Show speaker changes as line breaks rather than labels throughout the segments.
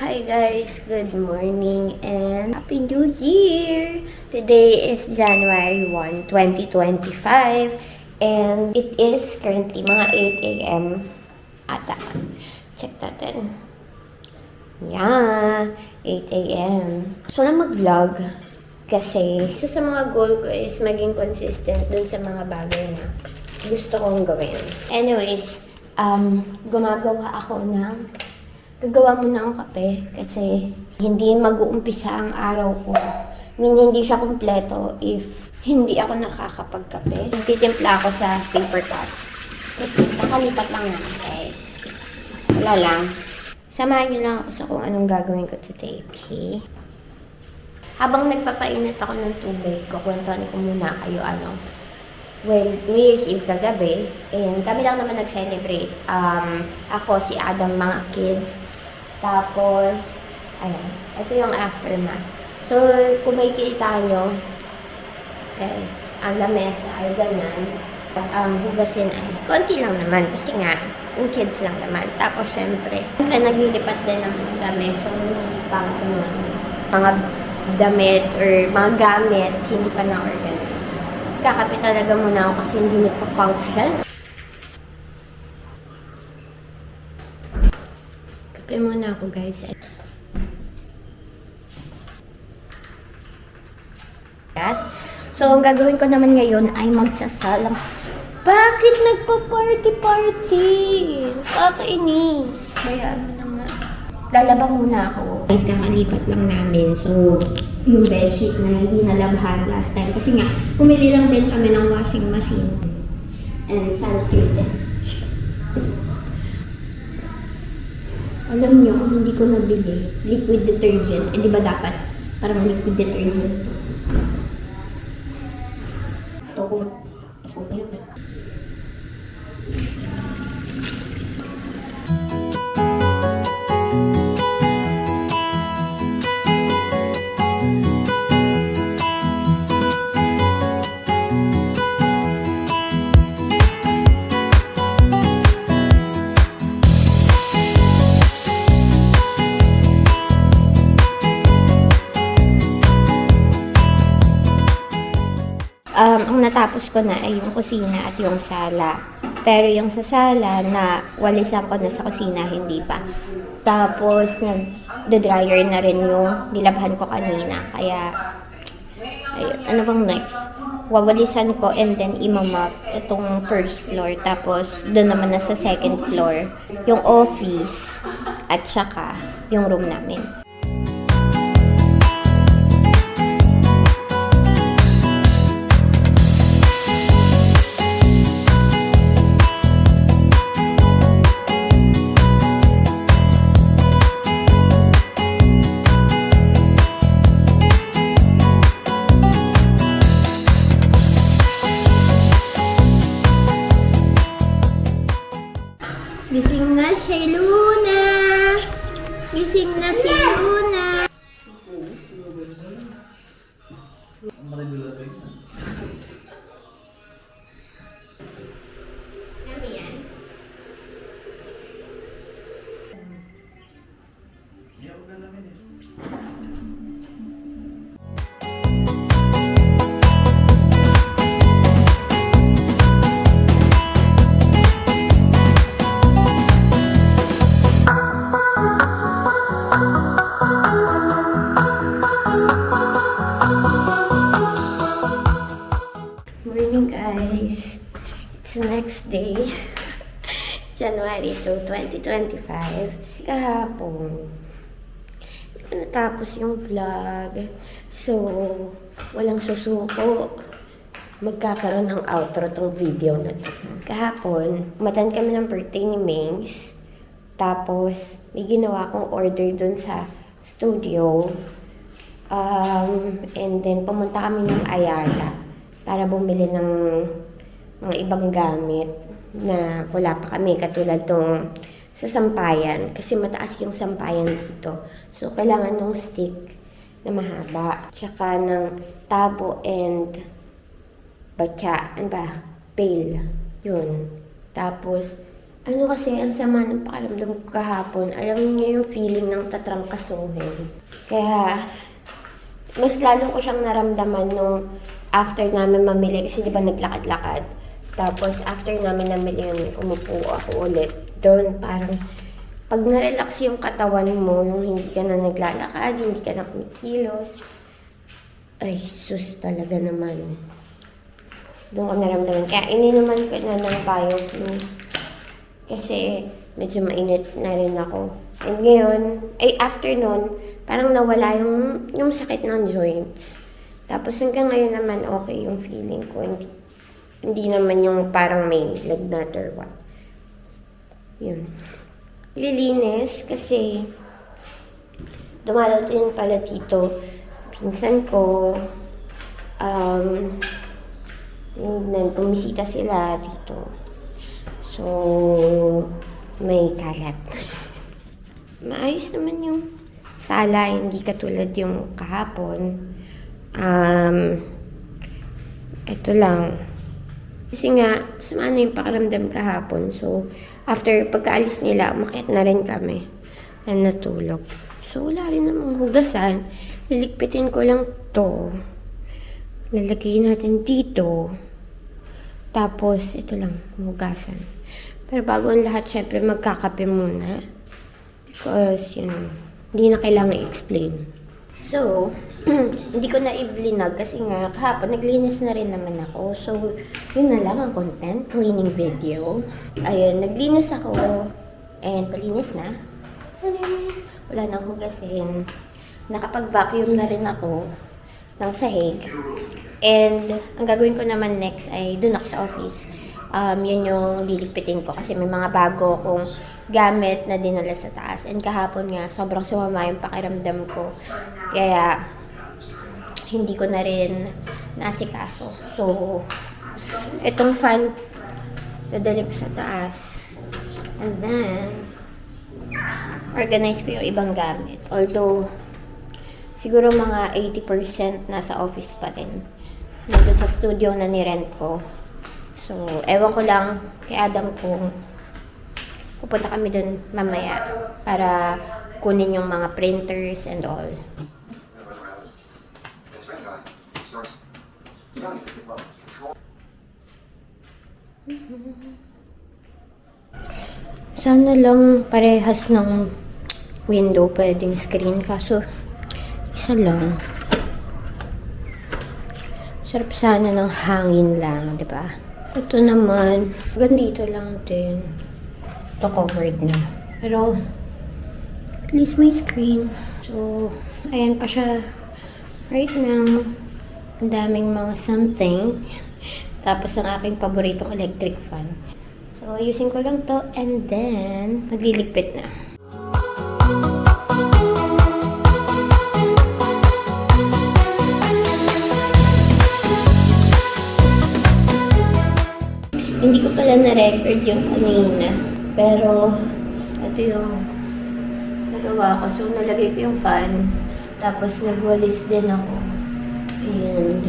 Hi guys, good morning and Happy New Year! Today is January 1, 2025 and it is currently mga 8 a.m. ata. Check natin. Yeah, 8 a.m. So na mag-vlog kasi isa sa mga goal ko is maging consistent dun sa mga bagay na gusto kong gawin. Anyways, gagawa muna ng kape kasi hindi mag-uumpisa ang araw ko. Hindi siya kumpleto if hindi ako nakakapagkape. Titimpla ako sa paper cup. Kasi nakalipat lang na, guys. Wala lang. Samahan niyo lang ako sa kung anong gagawin ko today, okay? Habang nagpapainit ako ng tubig, kukwentuhan ko muna kayo Well, New Year's Eve kagabi, and kami lang naman nag-celebrate. Ako, si Adam, mga kids. Tapos, ayan, ito yung aftermath. So, kung makikita nyo, guys, ang lamesa ay ganyan. Hugasin ay konti lang naman kasi nga, yung kids lang naman. Tapos, syempre, naglilipat din naman ng gamit. So, nilipang ko mga damit or mga gamit, hindi pa na-organize. Kakape talaga muna ako kasi hindi nagpa-function. Kape muna ako, guys. Yes. So, ang gagawin ko naman ngayon ay magsasalang. Bakit nagpa-party-party? Kakainis. Kaya naman. Lalabang muna ako. Guys, kakalipat lang namin. So, yung bedsheet na hindi nalabhan last time. Kasi nga, pumili lang din kami ng washing machine. And sana din. Alam nyo, kung hindi ko nabili, liquid detergent. Eh, di ba dapat? Parang liquid detergent. Ito ko. Ang natapos ko na ay yung kusina at yung sala. Pero yung sa sala na walisan ko na sa kusina, hindi pa. Tapos, nag-dryer na rin yung nilabhan ko kanina. Kaya, ayun, ano bang next? Wawalisan ko and then imamap itong first floor. Tapos, doon naman na sa second floor, yung office at saka yung room namin. Gising na si Luna! Gising na si Luna! Ano yan? Morning, guys. It's the next day. January 2, 2025. Kahapon, natapos yung vlog. So, walang susuko. Magkakaroon ng outro tong video na to. Kahapon, matan kami ng birthday ni Mains. Tapos, may ginawa akong order dun sa studio. And then, pumunta kami ng Ayala para bumili ng mga ibang gamit na wala pa kami, katulad tong sa sampayan, kasi mataas yung sampayan dito. So, kailangan ng stick na mahaba, tsaka ng tabo and batya, ano ba? Pail. Yun. Tapos, Ano kasi, ang sama ng pakiramdam ko kahapon. Alam niyo yung feeling ng tatrangkasuhin. Kaya, mas lalo ko siyang naramdaman nung after namin mamili. Kasi di ba naglakad-lakad. Tapos, after namin namili yun, umupo ako ulit. Doon, parang, pag na-relax yung katawan mo, yung hindi ka na naglalakad, hindi ka na kumikilos, ay, sus talaga naman. Doon ko naramdaman. Kaya ininuman ko na ng BioFlu. Kasi medyo mainit na rin ako. And ngayon, ay after nun, parang nawala yung sakit ng joints. Tapos hanggang ngayon naman okay yung feeling ko. Hindi naman yung parang may lagnat or what. Yun. Lilinis kasi dumalaw din pala dito. Pinsan ko, bumisita sila dito. So, may kalat. Maayos naman yung sala, hindi katulad yung kahapon. Ito lang. Kasi nga, sama na yung pakiramdam kahapon. So, after pagkaalis nila, umakyat na rin kami. And natulog. So, wala rin namang hugasan. Lilikpitin ko lang to. Lalagay natin dito. Tapos, ito lang, hugasan. Pero bago ang lahat, syempre, magkakape muna. Because, hindi na kailangan i-explain. So, hindi ko na i-vlog kasi nga, kahapon, naglinis na rin naman ako. So, yun na lang ang content, cleaning video. Ayun, naglinis ako. And, palinis na. Wala nang hugasin. Nakapag-vacuum na rin ako ng sahig. And, ang gagawin ko naman next ay dun ako sa office. Yun yung liligpitin ko kasi may mga bago akong gamit na dinala sa taas. And kahapon nga, sobrang sumama yung pakiramdam ko. Kaya, hindi ko na rin nasikaso. So, itong fan, dadali ko sa taas. And then, organize ko yung ibang gamit. Although, siguro mga 80% nasa office pa rin. Nandun sa studio na nirent ko. So, ewan ko lang kay Adam kung pupunta kami dun mamaya para kunin yung mga printers and all. Sana lang parehas ng window pwedeng screen kaso isa lang. Sarap sana ng hangin lang, di ba? Ito naman, gandito lang din. Ito covered na. Pero, at least may screen. So, ayan pa siya. Right now, ang daming mga something. Tapos ang aking paboritong electric fan. So, ayusin ko lang to and then, magliligpit na. Hindi ko pala na-record yung kanina. Pero, ito yung nagawa ko. So, nalagay ko yung fan. Tapos, nagwalis din ako. And,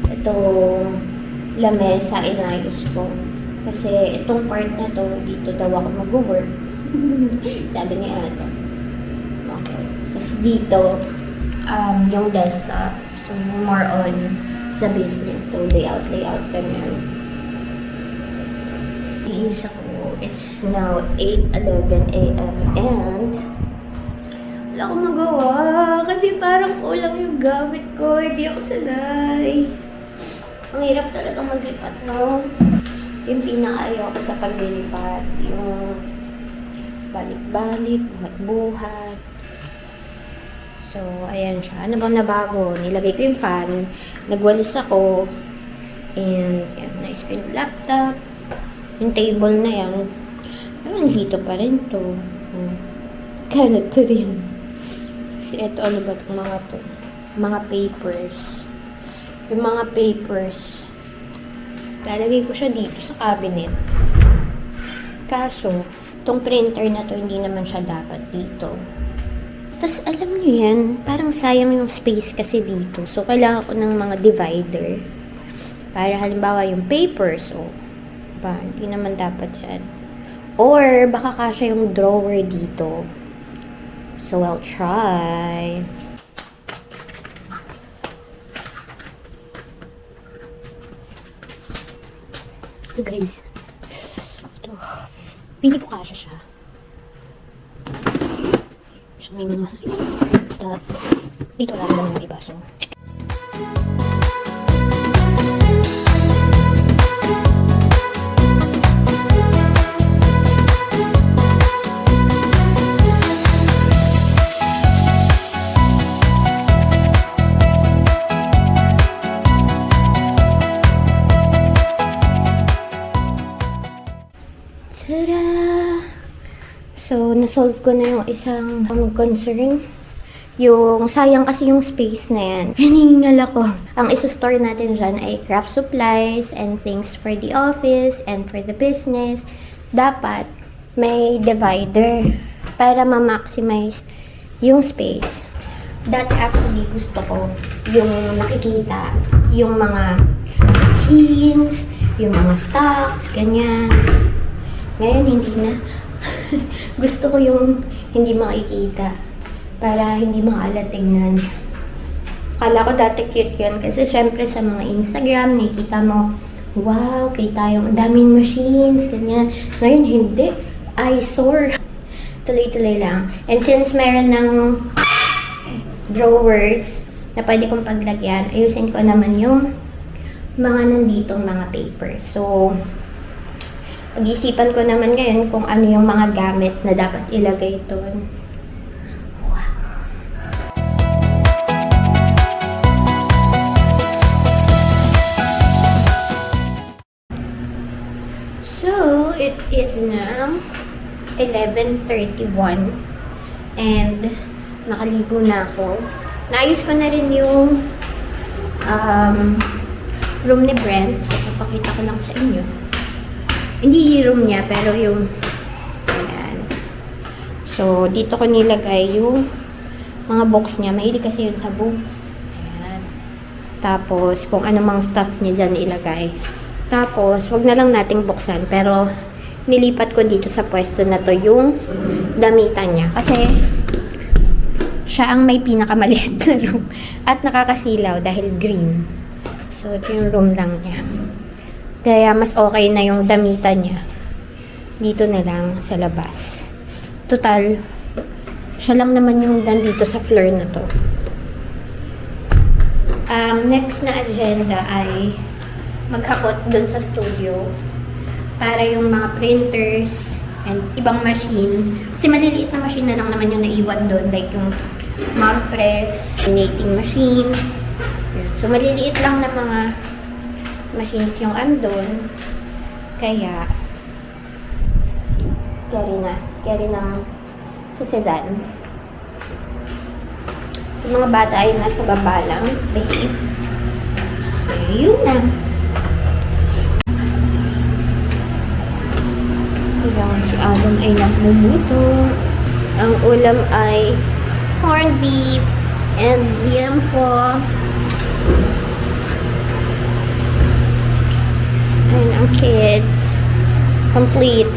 itong lamesa, inayos ko. Kasi, itong part na to, dito daw ako mag-work. Sabi ni Ate. Okay. Tapos, dito, yung desktop. So, more on sa business. So, layout, ganyan. Iis ako. It's now 8:11 a.m. and wala akong magawa kasi parang kulang yung gamit ko. Hindi ako sanay. Ang hirap talaga maglipat, no? Yung pinakaayaw ko sa paglilipat. Yung balik-balik, buhat-buhat. So, ayan siya. Ano bang nabago? Nilagay ko yung fan. Nagwalis ako. And, yan, nice ko yung laptop. Yung table na yan, parang dito pa rin to. Kalat to rin. Kasi ito, ano ba itong mga to? Mga papers. Yung mga papers, lalagay ko siya dito sa cabinet. Kaso, itong printer na to, hindi naman siya dapat dito. Tapos, alam niyo yan, parang sayang yung space kasi dito. So, kailangan ko ng mga divider. Para halimbawa yung papers, ba, hindi naman dapat yan. Or baka kasya yung drawer dito. So, I'll try. Ito guys. Ito. Pili ko kasya siya. So, may mga stuff. Dito lang naman yung iba. So, tada! So, na-solve ko na yung isang concern. Yung sayang kasi yung space na yan. Hiningal ako. Ang isa-store natin dyan ay craft supplies and things for the office and for the business. Dapat may divider para ma-maximize yung space. Dati actually gusto ko yung nakikita, yung mga machines, yung mga stocks, ganyan. Ngayon, hindi na. Gusto ko yung hindi makikita para hindi maalat tingnan. Akala ko dati cute yun kasi syempre sa mga Instagram, nakikita mo, wow, kita yung daming machines, ganyan. Ngayon, hindi. Eyesore. Tuloy-tuloy lang. And since meron ng drawers na pwede kong paglagyan, ayusin ko naman yung mga nanditong mga papers. So, pag-isipan ko naman ngayon kung ano yung mga gamit na dapat ilagay doon. Wow. So, it is now 11:31 and nakaligo na ako. Naayos ko na rin yung room ni Brent. So, papakita ko lang sa inyo. Hindi yung room niya, pero yung ayan. So, dito ko nilagay yung mga box niya. Mahilig kasi yun sa books. Ayan. Tapos, kung ano mang stuff niya dyan ilagay. Tapos, wag na lang nating buksan. Pero, nilipat ko dito sa pwesto na to yung damitan niya. Kasi, siya ang may pinakamaliit na room. At nakakasilaw dahil green. So, ito yung room lang niya. Kaya mas okay na yung damitan niya. Dito na lang sa labas. Total, siya lang naman yung nandito sa floor na to. Next na agenda ay maghakot dun sa studio para yung mga printers and ibang machine. Kasi maliliit na machine na lang naman yung naiwan dun. Like yung mug press, laminating machine. So maliliit lang na mga machines yung andon, kaya carry ng susedan. Yung mga bata ay nasa baba lang, behave. So, yun na. Hanggang si Adam ay nagluluto. Ang ulam ay corned beef and liempo. And ang kids, complete.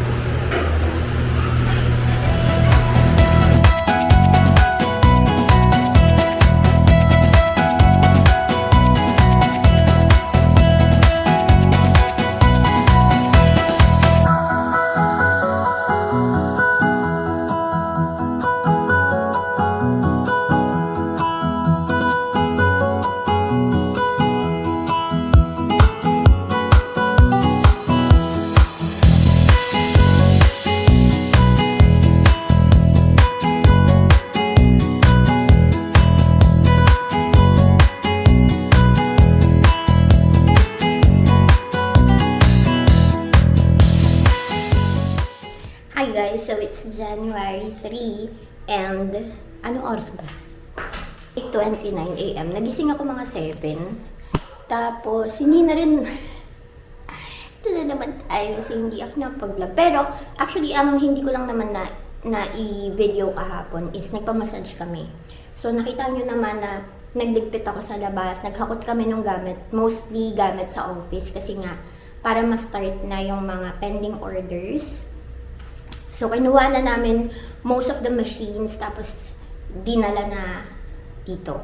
Hi guys, so it's January 3 and anong oras ba? 8:29 AM. Nagising ako mga 7. Tapos hindi na rin ito na naman tayo kasi hindi ako napag-vlog. Pero actually ang hindi ko lang naman na i-video kahapon is nagpa-massage kami. So nakita nyo naman na nagligpit ako sa labas, naghakot kami ng gamit, mostly gamit sa office kasi nga para ma-start na yung mga pending orders. So, kinuha na namin most of the machines, tapos dinala na dito.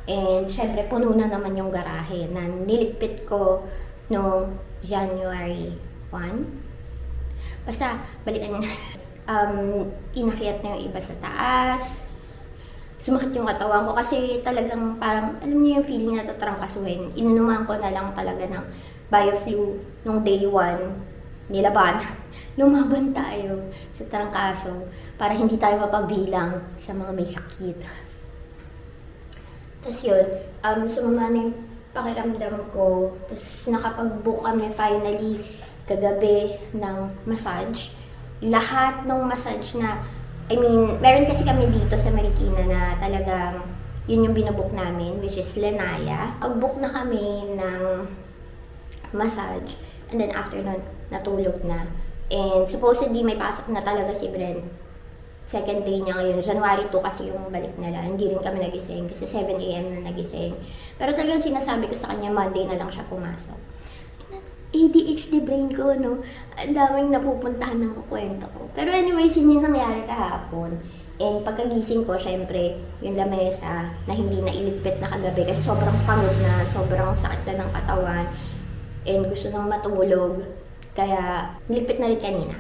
And, syempre, puno na naman yung garahe na niligpit ko no January 1. Basta, balikan inakyat na yung iba sa taas. Sumakit yung katawan ko kasi talagang parang, alam niyo yung feeling na tatrangkasuhin. Inunuman ko na lang talaga ng BioFlu nung day 1, nilaban. Lumaban tayo sa trangkaso para hindi tayo mapabilang sa mga may sakit. Tapos yun, sumama na yung pakiramdam ko. Tapos nakapag-book kami finally kagabi ng massage. Lahat ng massage na, I mean, meron kasi kami dito sa Marikina na talagang yun yung binabook namin, which is Lenaya. Pag-book na kami ng massage, and then after nun, natulog na. And supposedly may pasok na talaga si Bren. Second day niya ngayon. January 2 kasi yung balik nila. Hindi rin kami nagising kasi 7 AM na nagising. Pero talagang sinasabi ko sa kanya, Monday na lang siya pumasok. ADHD brain ko, no? Ang daming napupuntahan ng kukwento ko. Pero anyways, yun yung nangyari kahapon. And pagkagising ko, syempre, yung lamesa na hindi na iligpit na kagabi kasi sobrang pagod na, sobrang sakit na ng katawan. And gusto nang matulog. Kaya, niligpit na rin kanina.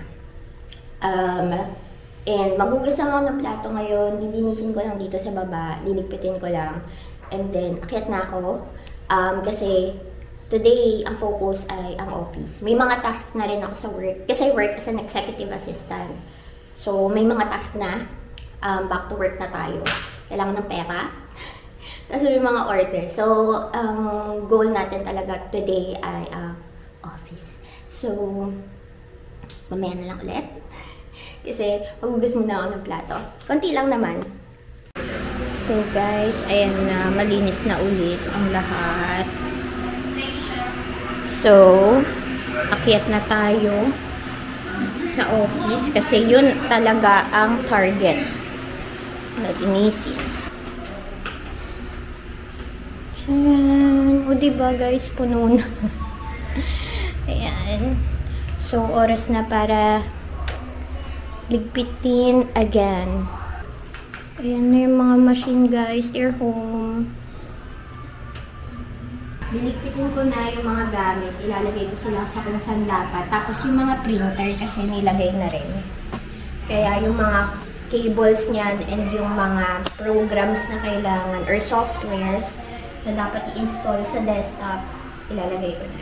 And magugasan ako ng plato ngayon, lilinisin ko lang dito sa baba, liligpitin ko lang. And then, akyat na ako. Kasi, today, ang focus ay ang office. May mga task na rin ako sa work. Kasi I work as an executive assistant. So, may mga task na. Back to work na tayo. Kailangan ng pera. Tapos may mga order. So, ang goal natin talaga today ay office. So, mamaya na lang ulit. Kasi magugas muna ako ng plato. Konti lang naman. So guys, ayan na. Malinis na ulit ang lahat. So, akyat na tayo sa office kasi yun talaga ang target na linisin. Charan! O diba guys, puno na. Ayan. So, oras na para ligpitin again. Ayan na yung mga machine guys. They're home. Liligpitin ko na yung mga gamit. Ilalagay ko sila sa kung saan dapat. Tapos yung mga printer kasi nilagay na rin. Kaya yung mga cables niyan and yung mga programs na kailangan or softwares na dapat i-install sa desktop, ilalagay ko na.